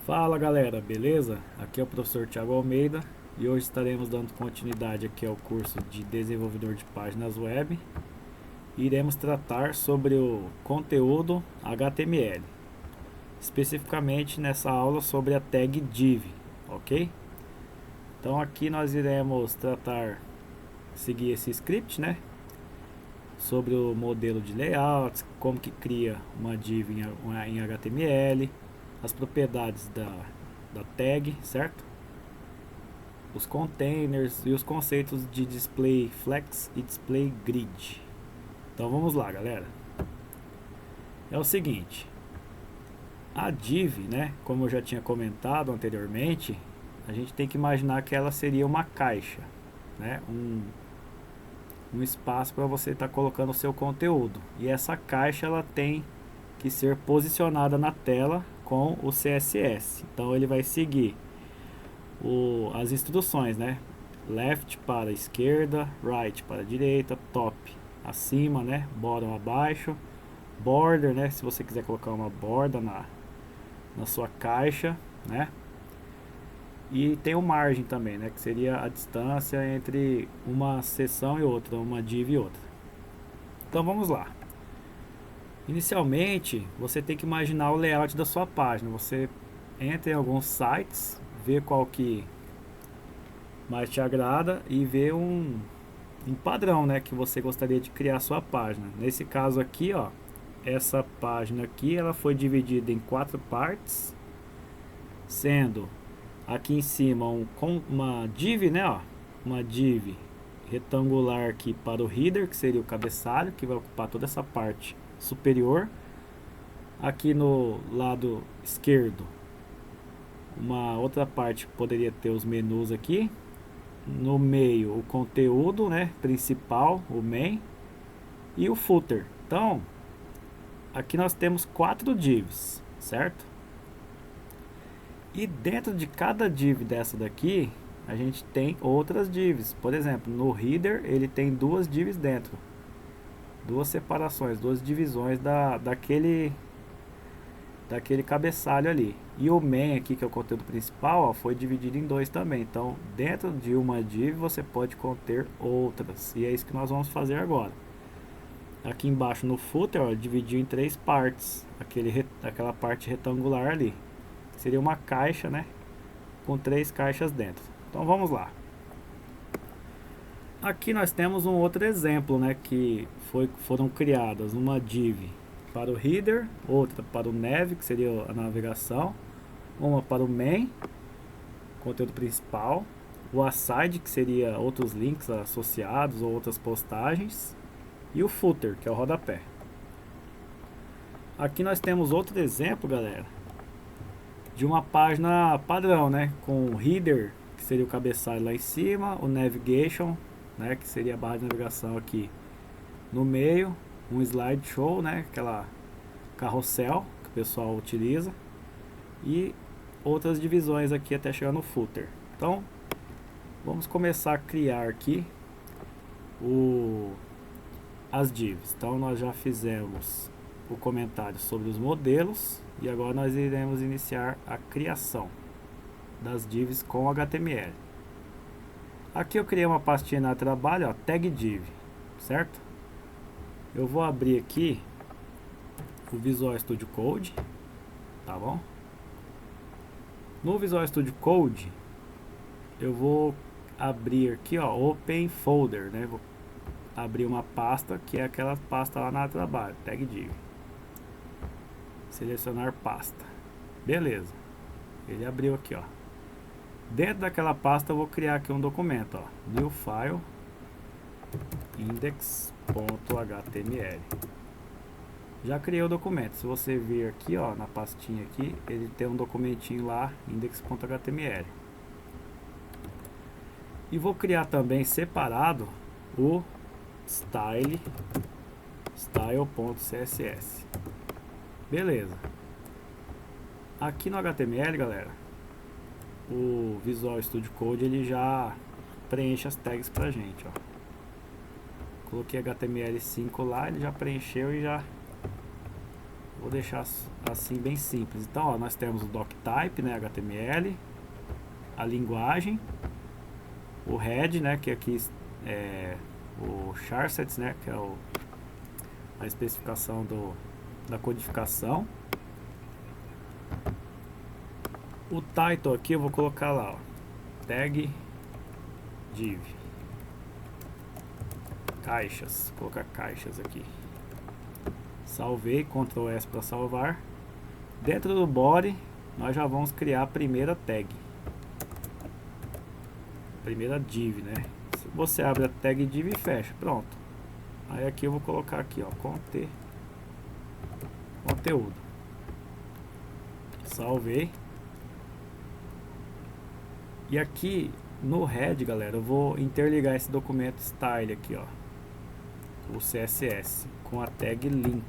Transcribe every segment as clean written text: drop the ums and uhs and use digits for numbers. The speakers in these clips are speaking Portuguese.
Fala galera, beleza? Aqui é o professor Thiago Almeida e hoje estaremos dando continuidade aqui ao curso de desenvolvedor de páginas web. Iremos tratar sobre o conteúdo HTML, especificamente nessa aula sobre a tag div, ok? Então aqui nós iremos seguir esse script, né? Sobre o modelo de layout, como que cria uma div em HTML, as propriedades da tag, certo? Os containers e os conceitos de display flex e display grid. Então vamos lá, galera. É o seguinte, a div, né, como eu já tinha comentado anteriormente, a gente tem que imaginar que ela seria uma caixa, né, um espaço para você estar colocando o seu conteúdo. E essa caixa ela tem que ser posicionada na tela com o CSS. Então ele vai seguir as instruções, né? Left para a esquerda, right para a direita, top acima, né? Bottom abaixo, border, né? Se você quiser colocar uma borda na sua caixa, né? E tem o margem também, né? Que seria a distância entre uma seção e outra, uma div e outra. Então vamos lá. Inicialmente, você tem que imaginar o layout da sua página. Você entra em alguns sites, vê qual que mais te agrada e vê um padrão, né, que você gostaria de criar a sua página. Nesse caso aqui, ó, essa página aqui, ela foi dividida em 4 partes, sendo aqui em cima uma div, né, ó, uma div retangular aqui para o header, que seria o cabeçalho, que vai ocupar toda essa parte superior. Aqui no lado esquerdo, uma outra parte poderia ter os menus aqui. No meio, o conteúdo, né, principal, o main, e o footer. Então, aqui nós temos 4 divs, certo? E dentro de cada div dessa daqui, a gente tem outras divs. Por exemplo, no header, ele tem 2 divs dentro. 2 separações, 2 divisões daquele cabeçalho ali. E o main aqui, que é o conteúdo principal, ó, foi dividido em 2 também. Então, dentro de uma div você pode conter outras. E é isso que nós vamos fazer agora. Aqui embaixo no footer, ó, dividiu em 3 partes. Aquela parte retangular ali. Seria uma caixa, né? Com 3 caixas dentro. Então vamos lá. Aqui nós temos um outro exemplo, né? Que foram criadas uma div para o header, outra para o nav, que seria a navegação, uma para o main, conteúdo principal, o aside, que seria outros links associados ou outras postagens, e o footer, que é o rodapé. Aqui nós temos outro exemplo, galera, de uma página padrão, né, com o header, que seria o cabeçalho lá em cima, o navigation, né, que seria a barra de navegação aqui no meio, um slideshow, né, aquela carrossel que o pessoal utiliza, e outras divisões aqui até chegar no footer. Então vamos começar a criar aqui as divs. Então nós já fizemos o comentário sobre os modelos e agora nós iremos iniciar a criação das divs com HTML. Aqui eu criei uma pastinha na trabalho, ó, tag div, certo? Eu vou abrir aqui o Visual Studio Code, tá bom? No Visual Studio Code eu vou abrir aqui, ó, Open Folder, né? Vou abrir uma pasta que é aquela pasta lá na trabalho, tag div. Selecionar pasta. Beleza. Ele abriu aqui, ó. Dentro daquela pasta eu vou criar aqui um documento, ó. New file index.html. Já criei o documento. Se você vir aqui, ó, na pastinha aqui, ele tem um documentinho lá, index.html. E vou criar também separado o style.css. Beleza. Aqui no HTML, galera, o Visual Studio Code ele já preenche as tags pra gente, ó. Coloquei HTML5 lá, ele já preencheu e já Vou deixar assim bem simples. Então, ó, nós temos o doctype, né, HTML, a linguagem, o head, né, que aqui é o charset, né, que é a especificação da codificação. O title aqui eu vou colocar lá, ó, tag div caixas, vou colocar caixas aqui. Salvei, Ctrl S para salvar. Dentro do body nós já vamos criar a primeira tag, primeira div, né? Se você abre a tag div e fecha, pronto. Aí aqui eu vou colocar aqui, ó, conteúdo. Salvei. E aqui no head, galera, eu vou interligar esse documento style aqui, ó, o CSS, com a tag link.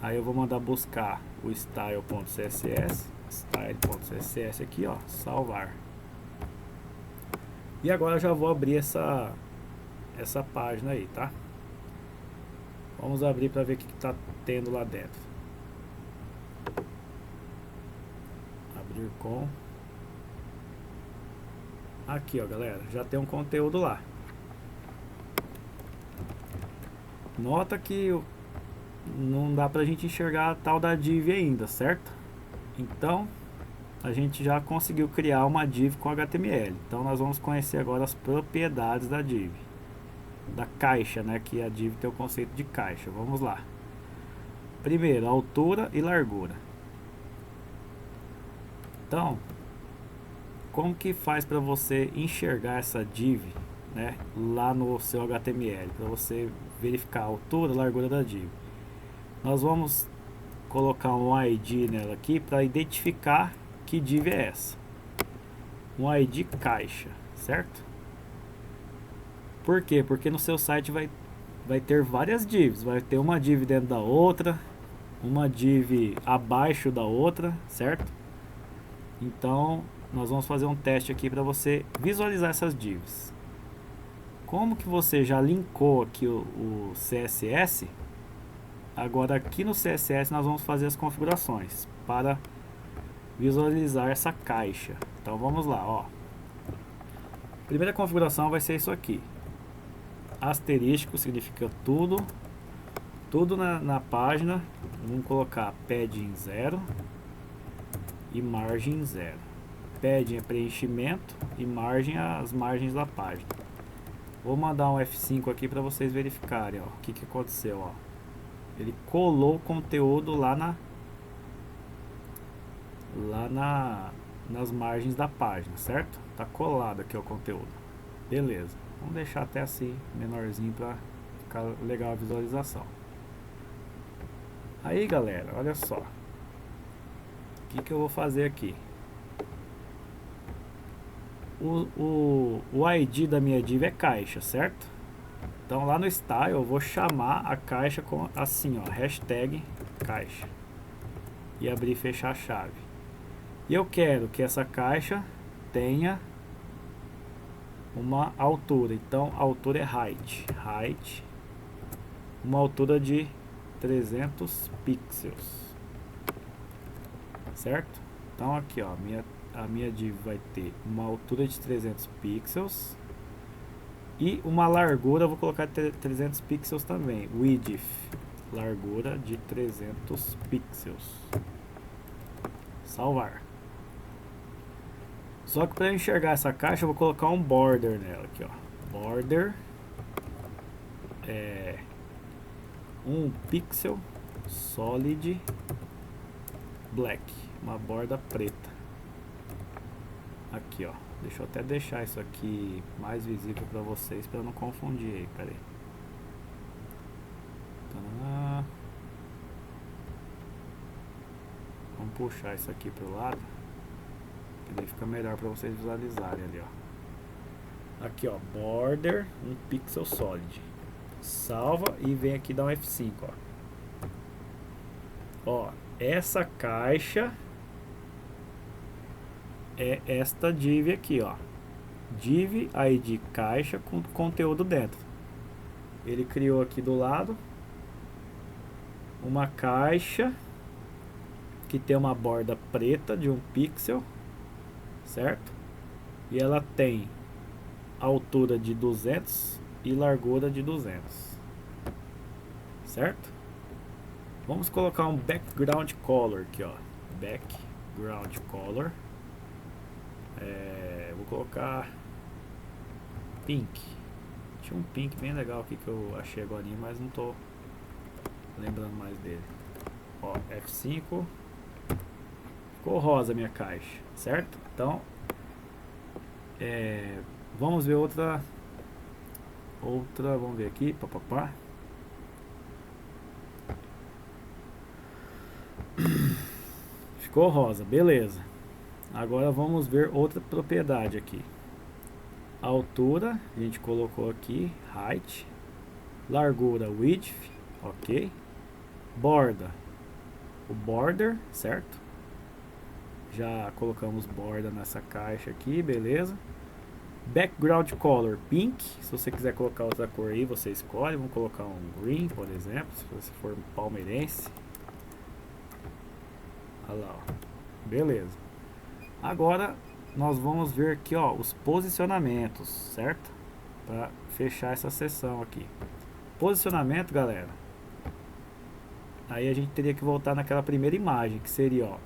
Aí eu vou mandar buscar o style.css aqui, ó, salvar. E agora eu já vou abrir essa página aí, tá? Vamos abrir para ver o que tá tendo lá dentro. Abrir com... Aqui, ó, galera, já tem um conteúdo lá. Nota que não dá pra gente enxergar a tal da div ainda, certo? Então, a gente já conseguiu criar uma div com HTML. Então, nós vamos conhecer agora as propriedades da div. Da caixa, né? Que a div tem o conceito de caixa. Vamos lá. Primeiro, altura e largura. Então, como que faz para você enxergar essa div, né, lá no seu HTML, para você verificar a altura e largura da div? Nós vamos colocar um ID nela aqui para identificar que div é essa. Um ID caixa, certo? Por quê? Porque no seu site vai ter várias divs, vai ter uma div dentro da outra, uma div abaixo da outra, certo? Então, nós vamos fazer um teste aqui para você visualizar essas divs. Como que você já linkou aqui o CSS, agora aqui no CSS nós vamos fazer as configurações para visualizar essa caixa. Então vamos lá, ó. Primeira configuração vai ser isso aqui. Asterístico significa tudo na página. Vamos colocar padding 0 e margem 0. Padding é preenchimento e margem as margens da página. Vou mandar um F5 aqui para vocês verificarem, ó, o que aconteceu, ó. Ele colou o conteúdo nas margens da página, certo? Tá colado aqui o conteúdo. Beleza. Vamos deixar até assim menorzinho para ficar legal a visualização. Aí, galera, olha só. O que eu vou fazer aqui? O ID da minha div é caixa, certo? Então lá no style eu vou chamar a caixa com assim, ó, hashtag caixa, e abrir e fechar a chave. E eu quero que essa caixa tenha uma altura. Então a altura é height, uma altura de 300 pixels, certo? Então aqui, ó, a minha div vai ter uma altura de 300 pixels e uma largura, eu vou colocar 300 pixels também. Width, largura de 300 pixels. Salvar. Só que para enxergar essa caixa eu vou colocar um border nela aqui, ó. Border é 1 pixel solid black, uma borda preta. Aqui, ó. Deixa eu até deixar isso aqui mais visível para vocês, para não confundir aí. Pera aí. Vamos puxar isso aqui pro lado, que daí fica melhor para vocês visualizarem ali, ó. Aqui, ó, border 1 pixel solid. Salva e vem aqui dar um F5, ó. Ó, essa caixa é esta div aqui, ó. Div ID caixa com conteúdo dentro. Ele criou aqui do lado. uma caixa que tem uma borda preta de 1 pixel, certo? E ela tem altura de 200 e largura de 200, certo? Vamos colocar um background color aqui, ó, background color, vou colocar pink. Tinha um pink bem legal aqui que eu achei agora, mas não tô lembrando mais dele. Ó, F5, ficou rosa a minha caixa, certo? Então vamos ver outra, vamos ver aqui, papapá. Ficou rosa, beleza. Agora vamos ver outra propriedade aqui. A altura, a gente colocou aqui, height. Largura, width, ok. Borda, o border, certo? Já colocamos borda nessa caixa aqui, beleza. Background color, pink. Se você quiser colocar outra cor aí, você escolhe. Vamos colocar um green, por exemplo, se você for palmeirense. Olha lá, ó. Beleza. Agora nós vamos ver aqui, ó, os posicionamentos, certo? Para fechar essa sessão aqui. Posicionamento, galera. Aí a gente teria que voltar naquela primeira imagem, que seria, ó,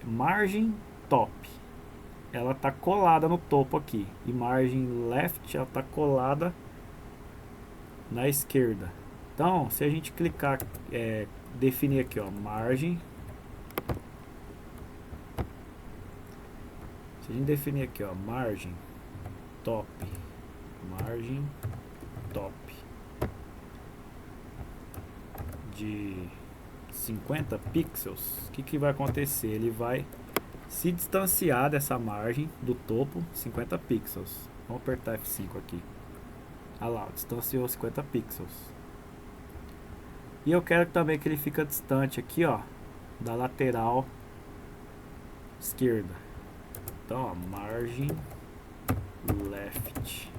margem top. Ela tá colada no topo aqui. E margem left, ela tá colada na esquerda. Então, se a gente clicar, definir aqui, ó, margem. Se a gente definir aqui, ó, margem top, de 50 pixels, o que vai acontecer? Ele vai se distanciar dessa margem do topo 50 pixels. Vamos apertar F5 aqui. Olha lá, distanciou 50 pixels. E eu quero também que ele fique distante aqui, ó, da lateral esquerda. Então, ó, margem left.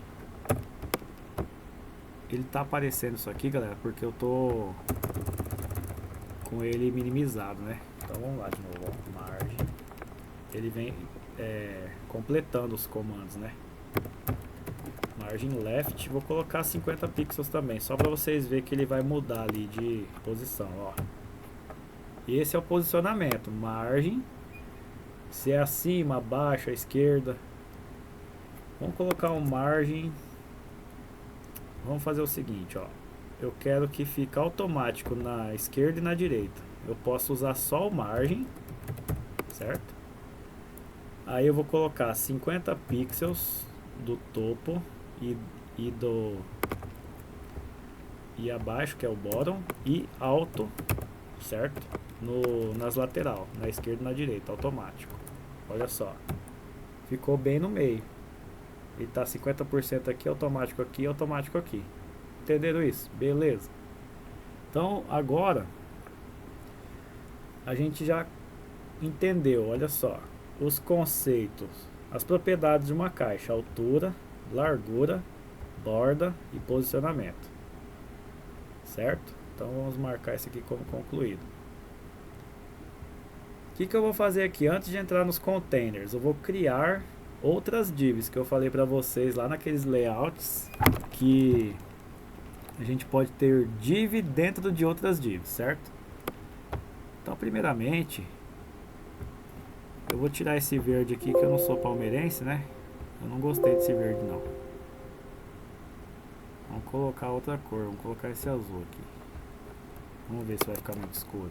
Ele tá aparecendo isso aqui, galera, porque eu tô com ele minimizado, né? Então vamos lá de novo, ó, margem. Ele vem completando os comandos, né? Margem left, vou colocar 50 pixels também, só para vocês verem que ele vai mudar ali de posição, ó. Esse é o posicionamento, margem. Se é acima, abaixo, à esquerda. Vamos colocar um margem. Vamos fazer o seguinte, ó. Eu quero que fique automático na esquerda e na direita. Eu posso usar só o margem, certo? Aí eu vou colocar 50 pixels do topo e abaixo, que é o bottom, e alto, certo? Nas lateral, na esquerda e na direita, automático. Olha só, ficou bem no meio. Ele tá 50% aqui, automático aqui, automático aqui. Entenderam isso? Beleza. Então agora a gente já entendeu, olha só, os conceitos, as propriedades de uma caixa: altura, largura, borda e posicionamento, certo? Então vamos marcar isso aqui como concluído. O que eu vou fazer aqui antes de entrar nos containers? Eu vou criar outras divs que eu falei para vocês lá naqueles layouts, que a gente pode ter div dentro de outras divs, certo? Então primeiramente eu vou tirar esse verde aqui, que eu não sou palmeirense, né? Eu não gostei desse verde não. Vamos colocar outra cor, vamos colocar esse azul aqui. Vamos ver se vai ficar muito escuro.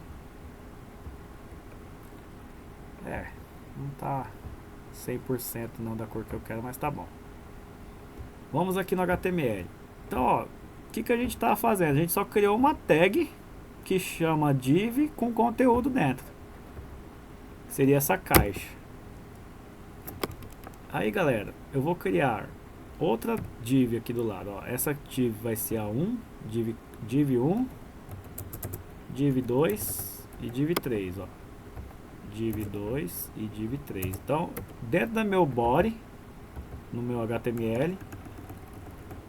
Não tá 100% não da cor que eu quero, mas tá bom. Vamos aqui no HTML. Então, ó, o que a gente tá fazendo? A gente só criou uma tag que chama div com conteúdo dentro. Seria essa caixa. Aí, galera, eu vou criar outra div aqui do lado, ó. Essa div vai ser a 1, div 1, div 2 e div 3, ó. Div 2 e div 3. Então, dentro do meu body, no meu HTML,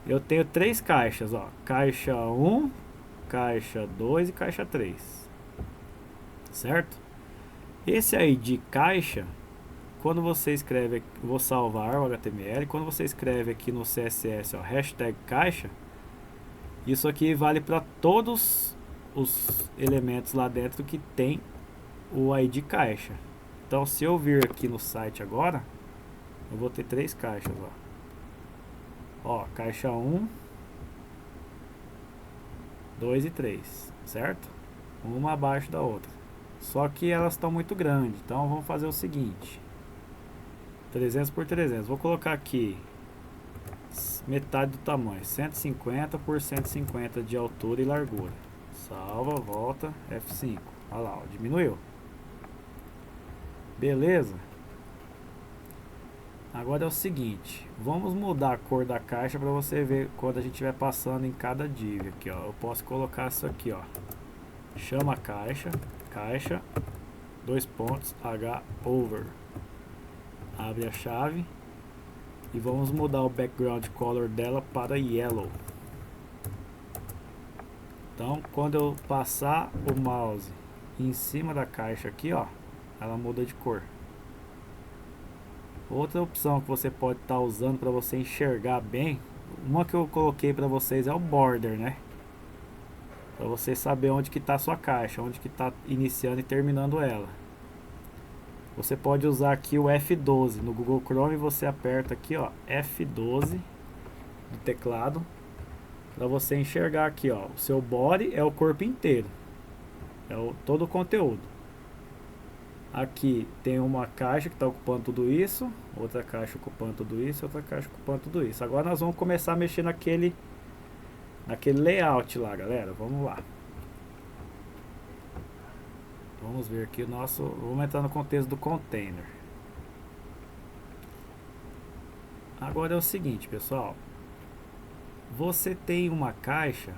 eu tenho três caixas, ó. Caixa 1, caixa 2 e caixa 3. certo? Esse ID caixa, quando você escreve, vou salvar o HTML, quando você escreve aqui no CSS, ó, hashtag caixa, isso aqui vale para todos os elementos lá dentro que tem o ID caixa. Então, se eu vir aqui no site agora, eu vou ter 3 caixas, ó, caixa 1, 2 e 3, certo? Uma abaixo da outra. Só que elas estão muito grandes, então vamos fazer o seguinte: 300 por 300. Vou colocar aqui metade do tamanho, 150 por 150 de altura e largura. Salva, volta, F5. Olha lá, ó, diminuiu. Beleza? Agora é o seguinte, vamos mudar a cor da caixa para você ver quando a gente estiver passando em cada div aqui, ó. Eu posso colocar isso aqui, ó. Chama a caixa, caixa, 2 pontos, H over. Abre a chave e vamos mudar o background color dela para yellow. Então, quando eu passar o mouse em cima da caixa aqui, ó, ela muda de cor. Outra opção que você pode estar usando para você enxergar bem, uma que eu coloquei para vocês é o border, né? Para você saber onde que está a sua caixa, onde que está iniciando e terminando ela. Você pode usar aqui o F12 no Google Chrome, você aperta aqui, ó, F12 do teclado, para você enxergar aqui, ó, o seu body é o corpo inteiro, é todo o conteúdo. Aqui tem uma caixa que está ocupando tudo isso, outra caixa ocupando tudo isso, outra caixa ocupando tudo isso. Agora nós vamos começar a mexer naquele layout lá, galera. Vamos lá. Vamos ver aqui o nosso... Vamos entrar no contexto do container. Agora é o seguinte, pessoal. Você tem uma caixa...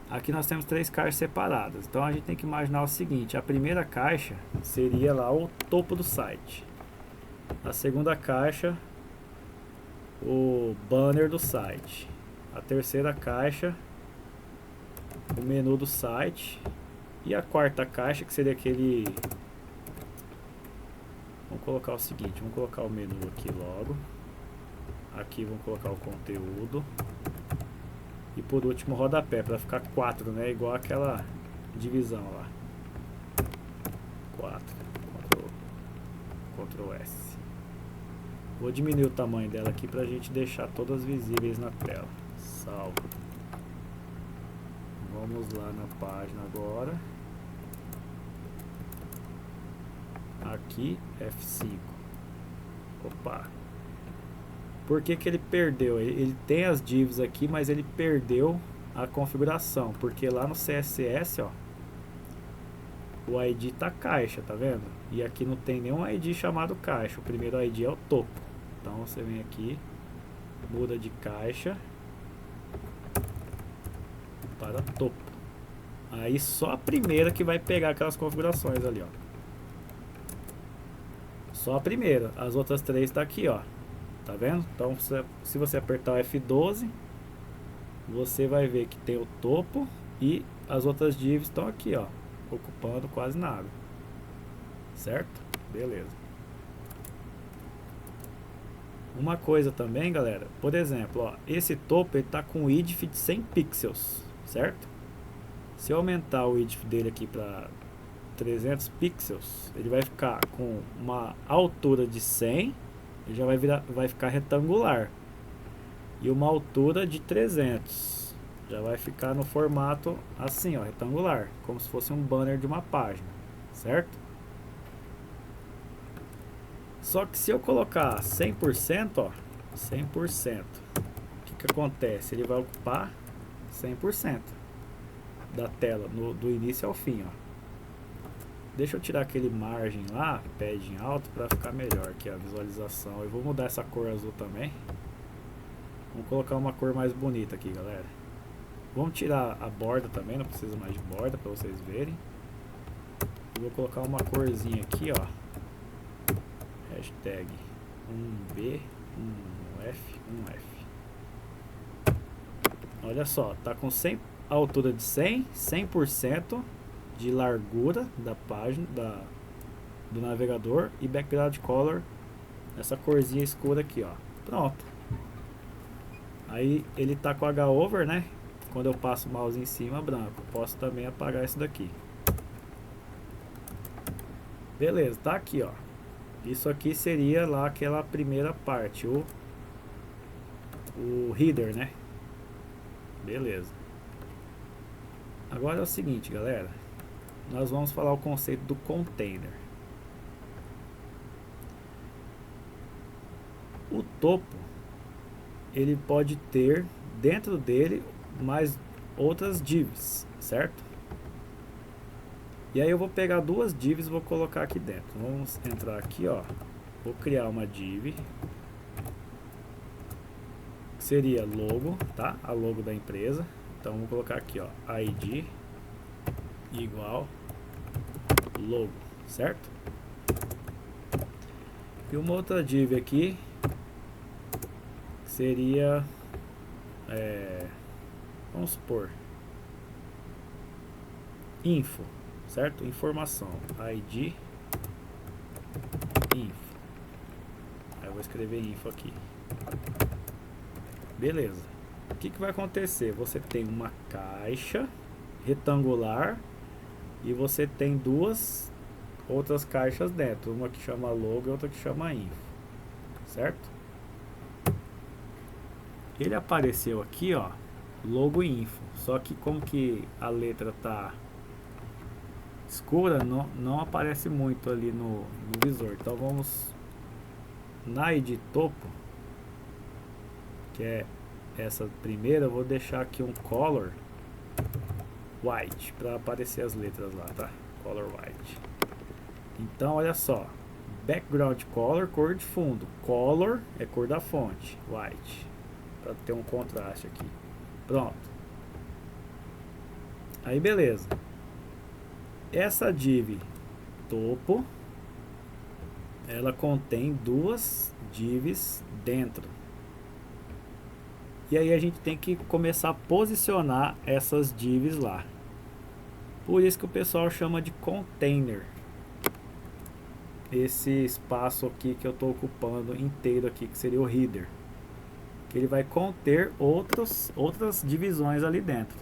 Aqui nós temos 3 caixas separadas. Então a gente tem que imaginar o seguinte: a primeira caixa seria lá o topo do site. A segunda caixa, o banner do site. A terceira caixa, o menu do site. E a quarta caixa, que seria aquele... Vamos colocar o seguinte, vamos colocar o menu aqui logo. Aqui vamos colocar o conteúdo. E por último o rodapé, para ficar 4, né? Igual aquela divisão lá. 4. Ctrl S. Vou diminuir o tamanho dela aqui para a gente deixar todas visíveis na tela. Salvo. Vamos lá na página agora. Aqui, F5. Opa. Por que que ele perdeu? Ele tem as divs aqui, mas ele perdeu a configuração. Porque lá no CSS, ó, o ID tá caixa, tá vendo? E aqui não tem nenhum ID chamado caixa. O primeiro ID é o topo. Então você vem aqui, muda de caixa para topo. Aí só a primeira que vai pegar aquelas configurações ali, ó. Só a primeira. As outras 3 tá aqui, ó. Tá vendo? Então, se você apertar o F12, você vai ver que tem o topo e as outras divs estão aqui, ó, ocupando quase nada. Certo? Beleza. Uma coisa também, galera, por exemplo, ó, esse topo ele tá com width de 100 pixels, certo? Se eu aumentar o width dele aqui para 300 pixels, ele vai ficar com uma altura de 100. Ele já vai ficar retangular. E uma altura de 300. Já vai ficar no formato assim, ó, retangular. Como se fosse um banner de uma página. Certo? Só que se eu colocar 100%, ó, 100%, o que acontece? Ele vai ocupar 100% da tela, do início ao fim, ó. Deixa eu tirar aquele margem lá, padding alto, para ficar melhor aqui a visualização. Eu vou mudar essa cor azul também. Vamos colocar uma cor mais bonita aqui, galera. Vamos tirar a borda também, não precisa mais de borda para vocês verem. Eu vou colocar uma corzinha aqui, ó. Hashtag 1B, 1F, 1F. Olha só, tá com 100, a altura de 100%. de largura da página do navegador e background color, essa corzinha escura aqui, ó. Pronto. Aí ele tá com H-over, né? Quando eu passo o mouse em cima, branco. Posso também apagar isso daqui. Beleza, tá aqui, ó. Isso aqui seria lá aquela primeira parte, o header, né? Beleza. Agora é o seguinte, galera. Nós vamos falar o conceito do container. O topo, ele pode ter dentro dele mais outras divs, certo? E aí eu vou pegar duas divs e vou colocar aqui dentro. Vamos entrar aqui, ó. Vou criar uma div. Seria logo, tá? A logo da empresa. Então vou colocar aqui, ó, ID igual logo, certo? E uma outra div aqui seria, vamos supor, info, certo? Informação, ID info. Aí eu vou escrever info aqui. Beleza. O que vai acontecer? Você tem uma caixa retangular e você tem duas outras caixas dentro, uma que chama logo e outra que chama info, certo? Ele apareceu aqui, ó, logo e info, só que como que a letra tá escura, não aparece muito ali no visor. Então vamos na ID topo, que é essa primeira, eu vou deixar aqui um color white para aparecer as letras lá, tá? Color white. Então olha só, background color, cor de fundo, color é cor da fonte, white, para ter um contraste aqui. Pronto. Aí beleza. Essa div topo, ela contém duas divs dentro. E aí a gente tem que começar a posicionar essas divs lá. Por isso que o pessoal chama de container. Esse espaço aqui que eu estou ocupando inteiro aqui, que seria o header. Que ele vai conter outras divisões ali dentro.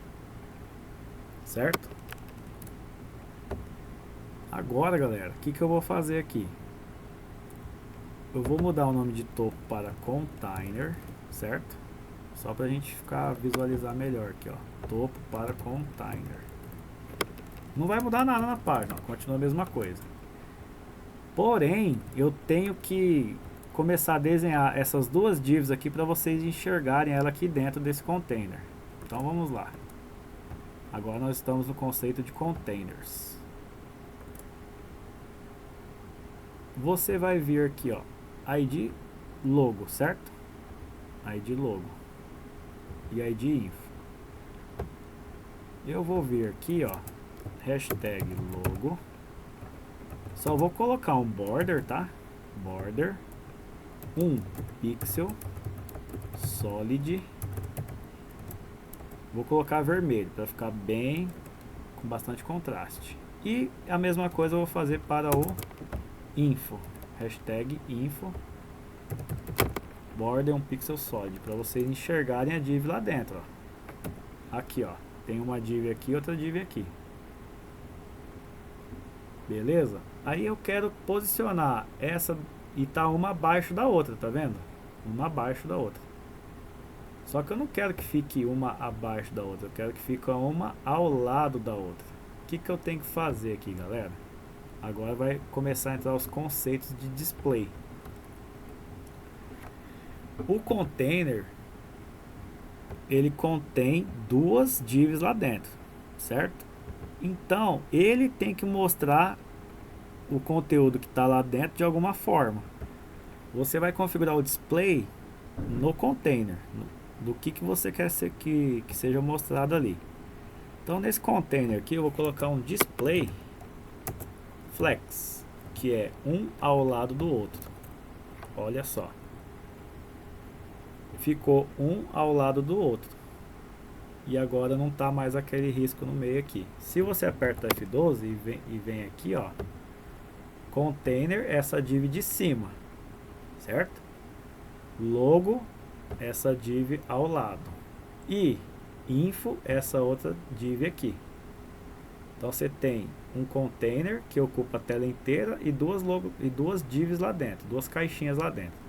Certo? Agora, galera, o que eu vou fazer aqui? Eu vou mudar o nome de topo para container, certo? Só pra gente visualizar melhor aqui, ó. Topo para container. Não vai mudar nada na página, ó, continua a mesma coisa. Porém, eu tenho que começar a desenhar essas duas divs aqui para vocês enxergarem ela aqui dentro desse container. Então vamos lá. Agora nós estamos no conceito de containers. Você vai vir aqui, ó, ID logo, certo? ID logo e ID info. Eu vou vir aqui, ó, hashtag logo. Só vou colocar um border, tá? Border, um pixel solid. Vou colocar vermelho para ficar bem com bastante contraste. E a mesma coisa eu vou fazer para o info, hashtag info border um pixel solid, para vocês enxergarem a div lá dentro, ó. Aqui, ó, tem uma div aqui, outra div aqui. Beleza? Aí eu quero posicionar essa e tá uma abaixo da outra, tá vendo? Uma abaixo da outra. Só que eu não quero que fique uma abaixo da outra, eu quero que fique uma ao lado da outra. O que eu tenho que fazer aqui, galera? Agora vai começar a entrar os conceitos de display. O container, ele contém duas divs lá dentro, certo? Então, ele tem que mostrar o conteúdo que está lá dentro de alguma forma. Você vai configurar o display no container, do que você quer que seja mostrado ali. Então, nesse container aqui, eu vou colocar um display flex, que é um ao lado do outro. Olha só. Ficou um ao lado do outro. e agora não está mais aquele risco no meio aqui. Se você aperta F12 e vem aqui, ó, container, essa div de cima, certo? Logo, essa div ao lado, e info, essa outra div aqui. Então você tem um container que ocupa a tela inteira e duas divs lá dentro, duas caixinhas lá dentro.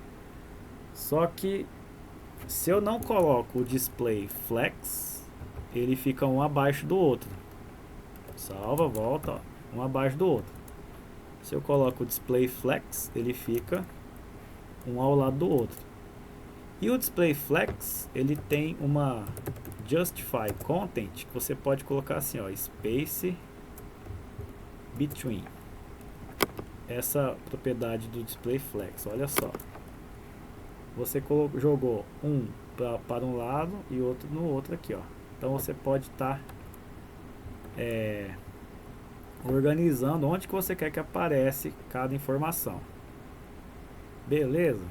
Só que se eu não coloco o display flex, ele fica um abaixo do outro. Salva, volta, ó, um abaixo do outro. Se eu coloco o display flex, ele fica um ao lado do outro. E o display flex, ele tem uma justify content que você pode colocar assim, ó, space between. Essa propriedade do display flex, olha só. Você jogou um para um lado e outro no outro aqui, ó. Então você pode estar organizando onde que você quer que aparece cada informação. Beleza?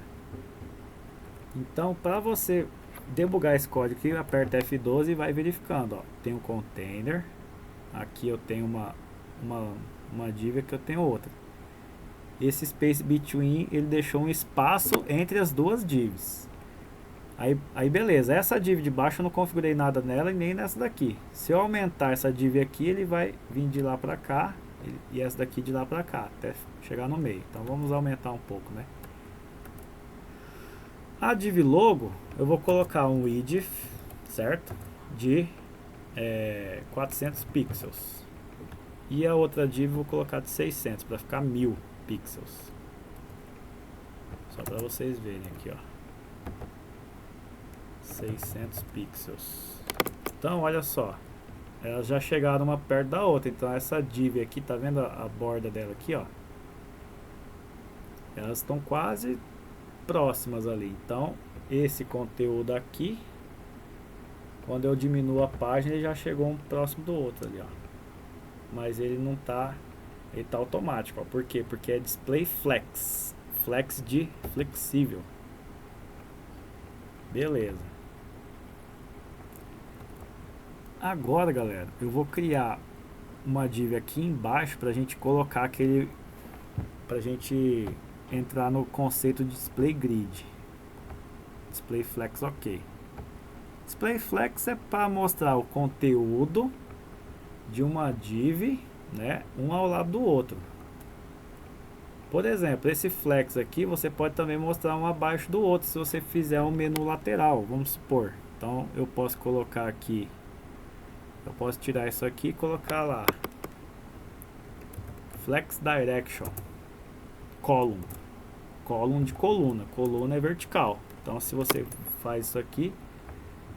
Então, para você debugar esse código aqui, aperta F12 e vai verificando, ó. Tem um container, aqui eu tenho uma div, que eu tenho outra. Esse space between, ele deixou um espaço entre as duas divs. Aí beleza, essa div de baixo eu não configurei nada nela e nem nessa daqui. Se eu aumentar essa div aqui, ele vai vir de lá pra cá e essa daqui de lá pra cá, até chegar no meio. Então vamos aumentar um pouco, né? A div logo, eu vou colocar um width, certo? De 400 pixels. E a outra div eu vou colocar de 600 para ficar 1000 pixels. Só para vocês verem aqui, ó. 600 pixels. Então, olha só. Elas já chegaram uma perto da outra. Então, essa div aqui, tá vendo a borda dela aqui, ó? Elas estão quase próximas ali. Então, esse conteúdo aqui, quando eu diminuo a página, ele já chegou um próximo do outro ali, ó. Mas ele não tá, ele tá automático, ó. Por quê? Porque é display flex, flex de flexível. Beleza. Agora, galera, eu vou criar uma div aqui embaixo pra gente colocar aquele, pra gente entrar no conceito de display grid. Display flex, ok. Display flex é para mostrar o conteúdo de uma div, né, um ao lado do outro. Por exemplo, esse flex aqui você pode também mostrar um abaixo do outro se você fizer um menu lateral, vamos supor. Então eu posso colocar aqui, eu posso tirar isso aqui e colocar lá flex direction column, column de coluna, coluna é vertical. Então se você faz isso aqui,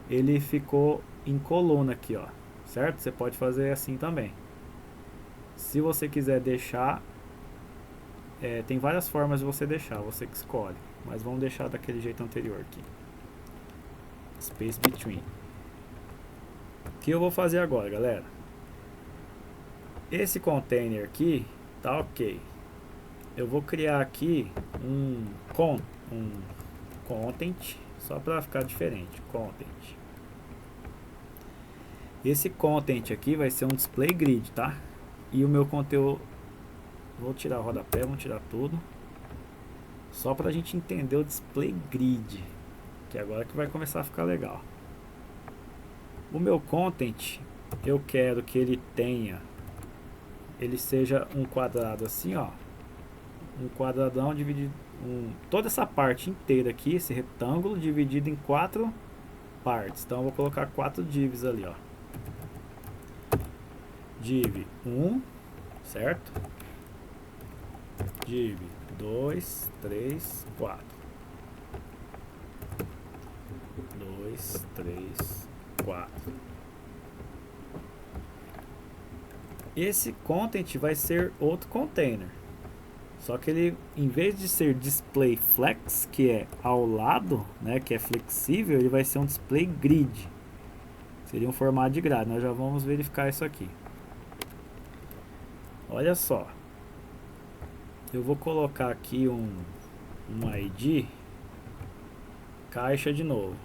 ele ficou em coluna aqui, ó, certo? Você pode fazer assim também. Se você quiser deixar, tem várias formas de você deixar, você que escolhe, mas vamos deixar daquele jeito anterior aqui, space between. O que eu vou fazer agora, galera? Esse container aqui tá ok. Eu vou criar aqui um content, só para ficar diferente, content. Esse content aqui vai ser um display grid, tá? E o meu conteúdo, vou tirar o rodapé, vamos tirar tudo, só pra gente entender o display grid, que agora que vai começar a ficar legal. O meu content, eu quero que ele tenha, ele seja um quadrado assim, ó, um quadradão dividido, toda essa parte inteira aqui, esse retângulo dividido em 4 partes. Então eu vou colocar 4 divs ali, ó. Div 1, certo? Div 2, 3, 4. 2, 3, 4. Esse content vai ser outro container. Só que ele, em vez de ser display flex, que é ao lado, né, que é flexível, ele vai ser um display grid. Seria um formato de grade. Nós já vamos verificar isso aqui. Olha só. Eu vou colocar aqui um ID caixa de novo.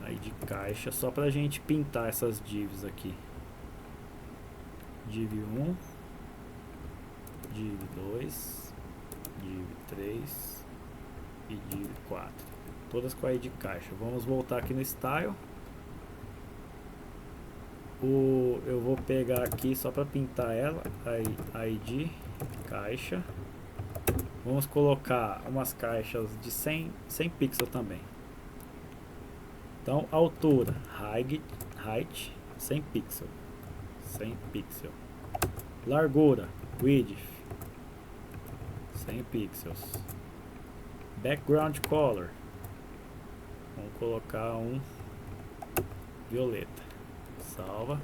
Aí de caixa, só pra gente pintar essas divs aqui. Div 1, div 2, div 3 e div 4. Todas com a ID caixa. Vamos voltar aqui no style. Eu vou pegar aqui só para pintar ela, ID caixa. Vamos colocar umas caixas de 100 pixels também. Então altura, height 100 pixels. 100 pixels. Largura, width 100 pixels. Background color, vamos colocar um violeta. Salva.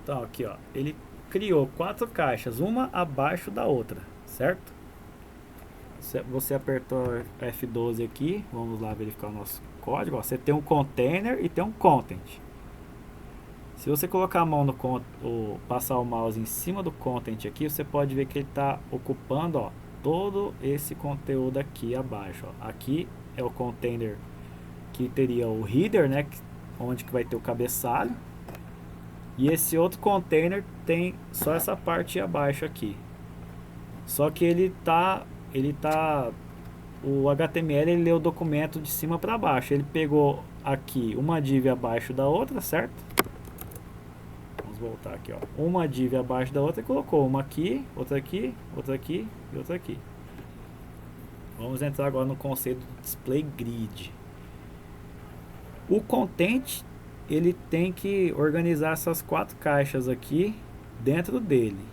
Então aqui ó, ele criou 4 caixas, uma abaixo da outra, certo? Você apertou F12 aqui, vamos lá verificar o nosso código. Ó, você tem um container e tem um content. Se você colocar a mão no passar o mouse em cima do content aqui, você pode ver que ele está ocupando, ó, todo esse conteúdo aqui abaixo. Ó. Aqui é o container que teria o header, né, onde que vai ter o cabeçalho. E esse outro container tem só essa parte abaixo aqui. Só que o HTML ele lê o documento de cima para baixo. Ele pegou aqui uma div abaixo da outra, certo? Vamos voltar aqui, ó. Uma div abaixo da outra e colocou uma aqui, outra aqui, outra aqui e outra aqui. Vamos entrar agora no conceito do display grid. O content ele tem que organizar essas 4 caixas aqui dentro dele.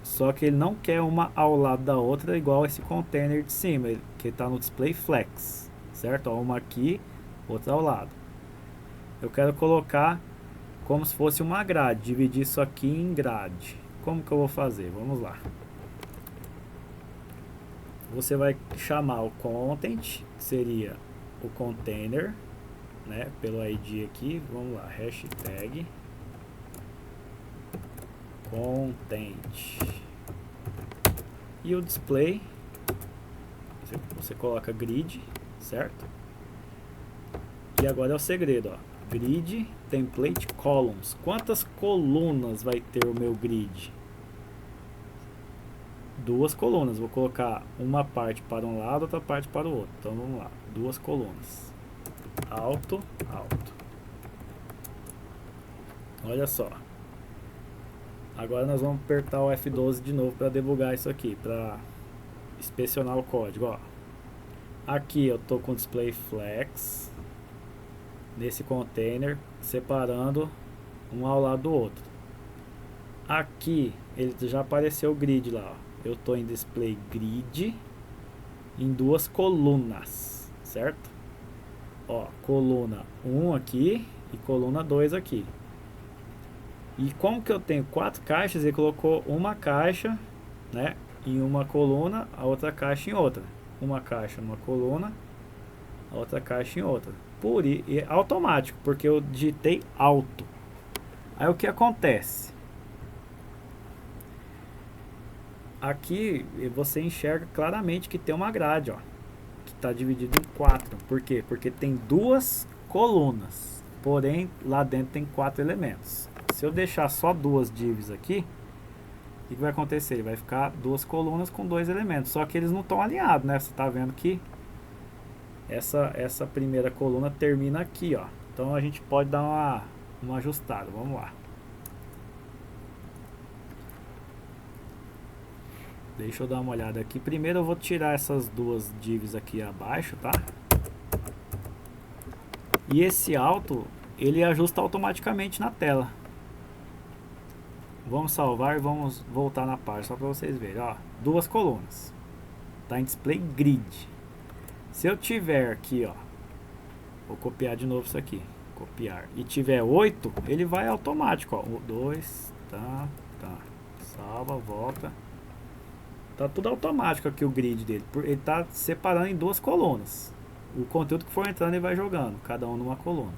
Só que ele não quer uma ao lado da outra igual esse container de cima, que está no display flex, certo? Ó, uma aqui, outra ao lado. Eu quero colocar como se fosse uma grade, dividir isso aqui em grade. Como que eu vou fazer? Vamos lá. Você vai chamar o content, que seria o container, né, pelo ID aqui. Vamos lá, hashtag content. E o display, você coloca grid, certo? E agora é o segredo, ó. Grid template columns. Quantas colunas vai ter o meu grid? 2 colunas. Vou colocar uma parte para um lado, outra parte para o outro. Então vamos lá, 2 colunas. Alto, alto. Olha só. Agora nós vamos apertar o F12 de novo para debugar isso aqui, para inspecionar o código. Ó. Aqui eu tô com display flex nesse container, separando um ao lado do outro. Aqui ele já apareceu o grid lá. Ó. Eu tô em display grid em 2 colunas, certo? Ó, coluna 1 aqui e coluna 2 aqui. E como que eu tenho 4 caixas, ele colocou uma caixa, né, em uma coluna, a outra caixa em outra. Uma caixa numa coluna, a outra caixa em outra. E automático, porque eu digitei alto. Aí o que acontece? Aqui você enxerga claramente que tem uma grade, ó, que está dividido em 4. Por quê? Porque tem 2 colunas, porém lá dentro tem 4 elementos. Se eu deixar só 2 divs aqui, o que vai acontecer? Ele vai ficar 2 colunas com 2 elementos, só que eles não estão alinhados, né? Você está vendo que essa primeira coluna termina aqui, ó. Então a gente pode dar uma ajustada. Vamos lá. Deixa eu dar uma olhada aqui. Primeiro eu vou tirar essas 2 divs aqui abaixo, tá? E esse alto, ele ajusta automaticamente na tela. Vamos salvar e vamos voltar na página só para vocês verem, ó, 2 colunas. Tá em display grid. Se eu tiver aqui, ó, vou copiar de novo isso aqui, copiar, e tiver 8, ele vai automático, ó, 1, 2, tá, salva, volta. Tá tudo automático aqui o grid dele, ele tá separando em 2 colunas. O conteúdo que for entrando ele vai jogando, cada um numa coluna.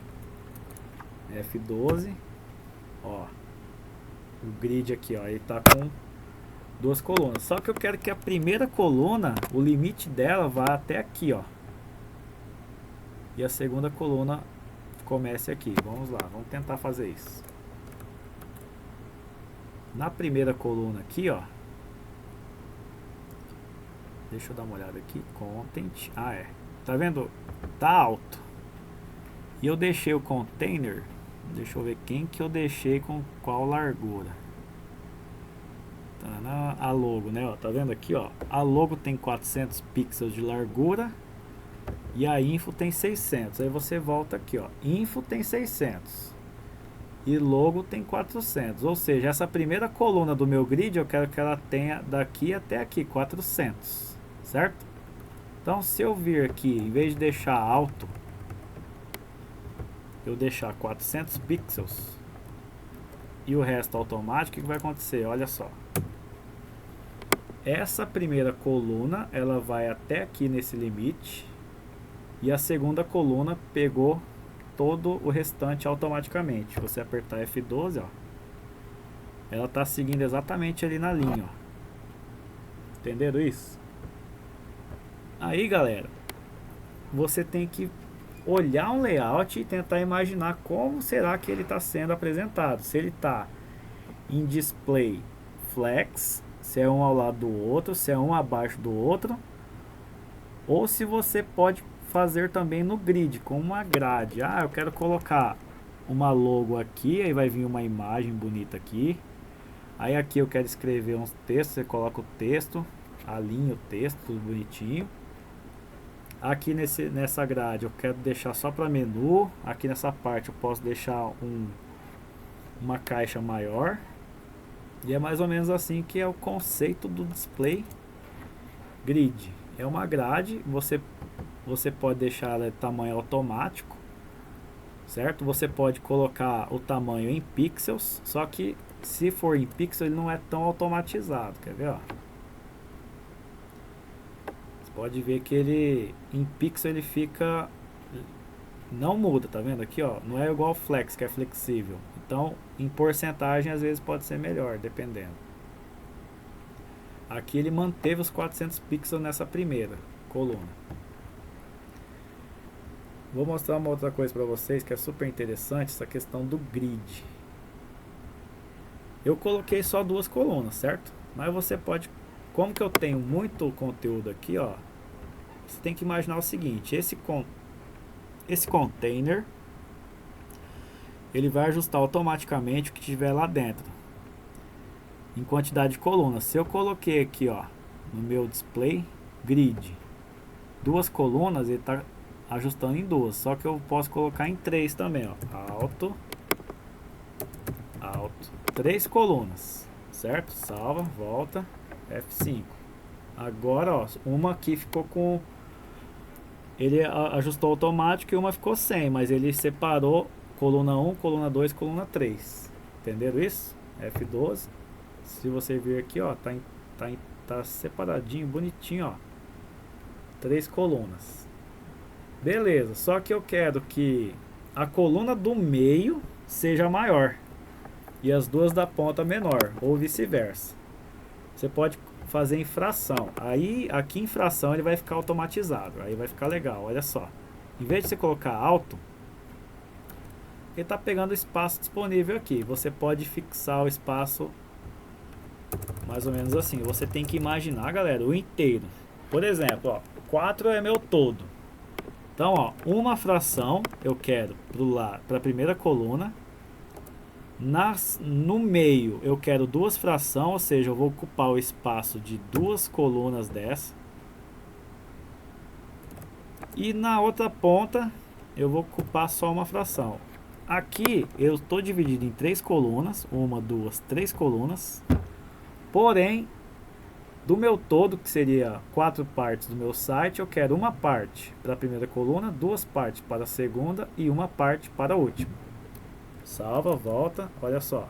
F12, ó. O grid aqui, ó, ele tá com 2 colunas. Só que eu quero que a primeira coluna, o limite dela vá até aqui, ó. E a segunda coluna comece aqui. Vamos lá, vamos tentar fazer isso. Na primeira coluna aqui, ó, deixa eu dar uma olhada aqui, content, tá vendo? Tá alto. E eu deixei o container, deixa eu ver quem que eu deixei com qual largura. Tá a logo, né, ó, tá vendo aqui, ó, a logo tem 400 pixels de largura e a info tem 600. Aí você volta aqui, ó, info tem 600 e logo tem 400, ou seja, essa primeira coluna do meu grid eu quero que ela tenha daqui até aqui 400, certo? Então se eu vir aqui, em vez de deixar alto, eu deixar 400 pixels e o resto automático, o que vai acontecer? Olha só, essa primeira coluna ela vai até aqui nesse limite e a segunda coluna pegou todo o restante automaticamente. Você apertar F12, ó, ela tá seguindo exatamente ali na linha, ó. Entenderam isso? Aí, galera, você tem que olhar um layout e tentar imaginar como será que ele está sendo apresentado. Se ele está em display flex, se é um ao lado do outro, se é um abaixo do outro, ou se você pode fazer também no grid, com uma grade. Ah, eu quero colocar uma logo aqui, aí vai vir uma imagem bonita aqui. Aí aqui eu quero escrever uns textos, você coloca o texto, alinha o texto, tudo bonitinho. Aqui nessa grade eu quero deixar só para menu. Aqui nessa parte eu posso deixar uma caixa maior. E é mais ou menos assim que é o conceito do display grid. É uma grade, você pode deixar ela de tamanho automático, certo? Você pode colocar o tamanho em pixels, só que se for em pixels ele não é tão automatizado, quer ver, ó? Pode ver que ele em pixel ele fica, não muda, tá vendo aqui, ó, não é igual ao flex que é flexível. Então em porcentagem às vezes pode ser melhor, dependendo. Aqui ele manteve os 400 pixels nessa primeira coluna. Vou mostrar uma outra coisa para vocês que é super interessante, essa questão do grid. Eu coloquei só duas colunas, certo? Mas você pode, como que eu tenho muito conteúdo aqui, ó, você tem que imaginar o seguinte, esse container ele vai ajustar automaticamente o que tiver lá dentro em quantidade de colunas. Se eu coloquei aqui, ó, no meu display grid duas colunas, ele está ajustando em duas, só que eu posso colocar em três também, ó, alto, três colunas, certo? Salva, volta, F5. Agora, ó, uma aqui ficou com, ele ajustou automático e uma ficou sem, mas ele separou coluna 1, coluna 2, coluna 3. Entenderam isso? F12. Se você vir aqui, ó, tá separadinho, bonitinho, ó. 3 colunas. Beleza, só que eu quero que a coluna do meio seja maior e as duas da ponta menor, ou vice-versa. Você pode fazer em fração. Aí aqui em fração ele vai ficar automatizado. Aí vai ficar legal, olha só. Em vez de você colocar alto, ele está pegando o espaço disponível aqui. Você pode fixar o espaço mais ou menos assim. Você tem que imaginar, galera, o inteiro. Por exemplo, ó, 4 é meu todo. Então, ó, uma fração eu quero para a primeira coluna. No meio eu quero duas frações, ou seja, eu vou ocupar o espaço de duas colunas dessa. E na outra ponta eu vou ocupar só uma fração. Aqui eu estou dividido em 3 colunas, 1, 2, 3 colunas. Porém, do meu todo, que seria 4 partes do meu site, eu quero uma parte para a primeira coluna, 2 partes para a segunda e uma parte para a última. Salva, volta, olha só.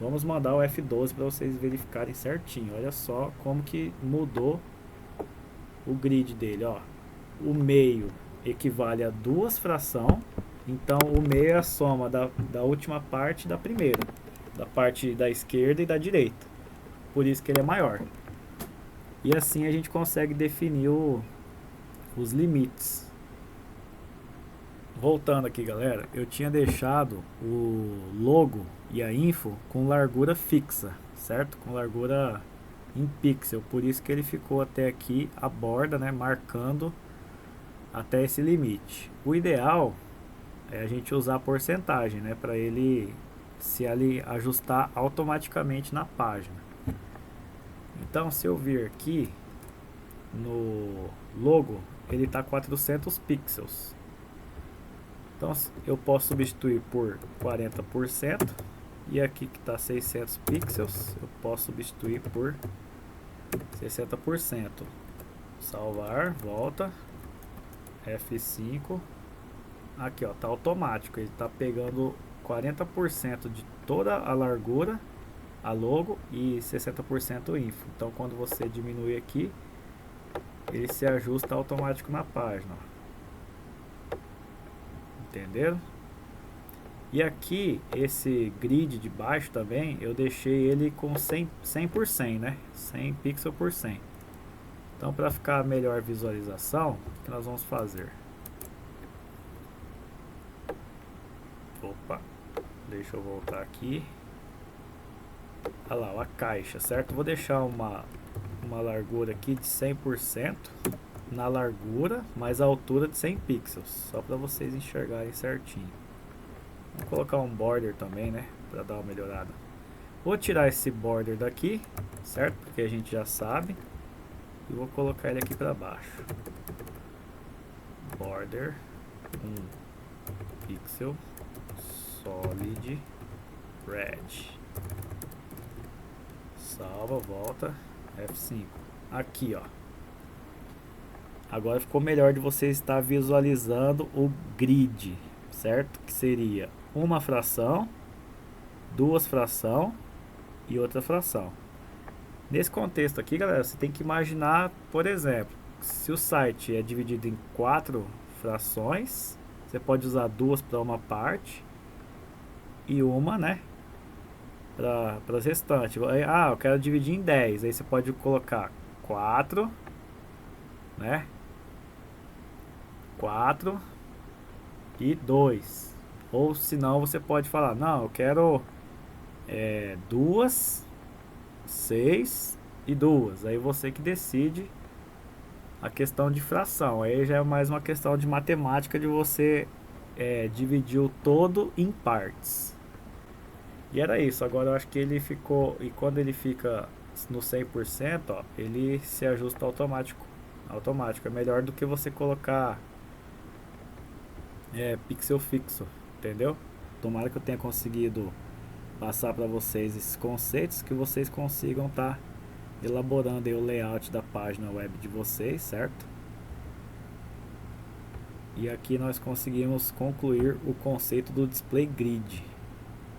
Vamos mandar o F12 para vocês verificarem certinho. Olha só como que mudou o grid dele, ó. O meio equivale a 2 frações. Então o meio é a soma da última parte da primeira, da parte da esquerda e da direita. Por isso que ele é maior. E assim a gente consegue definir os limites. Voltando aqui, galera, eu tinha deixado o logo e a info com largura fixa, certo? Com largura em pixel, por isso que ele ficou até aqui a borda, né, marcando até esse limite. O ideal é a gente usar a porcentagem, né, para ele se ali ajustar automaticamente na página. Então, se eu vir aqui no logo, ele está 400 pixels. Então eu posso substituir por 40%, e aqui que está 600 pixels, eu posso substituir por 60%. Salvar, volta, F5. Aqui ó, tá automático, ele está pegando 40% de toda a largura, a logo, e 60% info. Então quando você diminui aqui, ele se ajusta automático na página. Entenderam? E aqui, esse grid de baixo também, eu deixei ele com 100 por 100, né? 100 pixels por 100. Então, para ficar melhor visualização, o que nós vamos fazer? Opa, deixa eu voltar aqui. Olha lá, a caixa, certo? Vou deixar uma largura aqui de 100% na largura, mais a altura de 100 pixels, só para vocês enxergarem certinho. Vou colocar um border também, né, para dar uma melhorada. Vou tirar esse border daqui, certo? Porque a gente já sabe. E vou colocar ele aqui para baixo. Border 1 pixel solid red. Salva, volta, F5. Aqui, ó. Agora ficou melhor de você estar visualizando o grid, certo? Que seria uma fração, duas fração e outra fração. Nesse contexto aqui, galera, você tem que imaginar, por exemplo, se o site é dividido em 4 frações, você pode usar duas para uma parte e uma, né, para as restantes. Ah, eu quero dividir em 10, aí você pode colocar 4, né? 4 e 2. Ou se não, você pode falar, não, eu quero 2, 6 e 2. Aí você que decide a questão de fração. Aí já é mais uma questão de matemática, de você dividir o todo em partes. E era isso. Agora eu acho que ele ficou, e quando ele fica no 100%, ó, ele se ajusta automático. É melhor do que você colocar pixel fixo, entendeu? Tomara que eu tenha conseguido passar para vocês esses conceitos, que vocês consigam estar elaborando aí o layout da página web de vocês, certo? E aqui nós conseguimos concluir o conceito do display grid.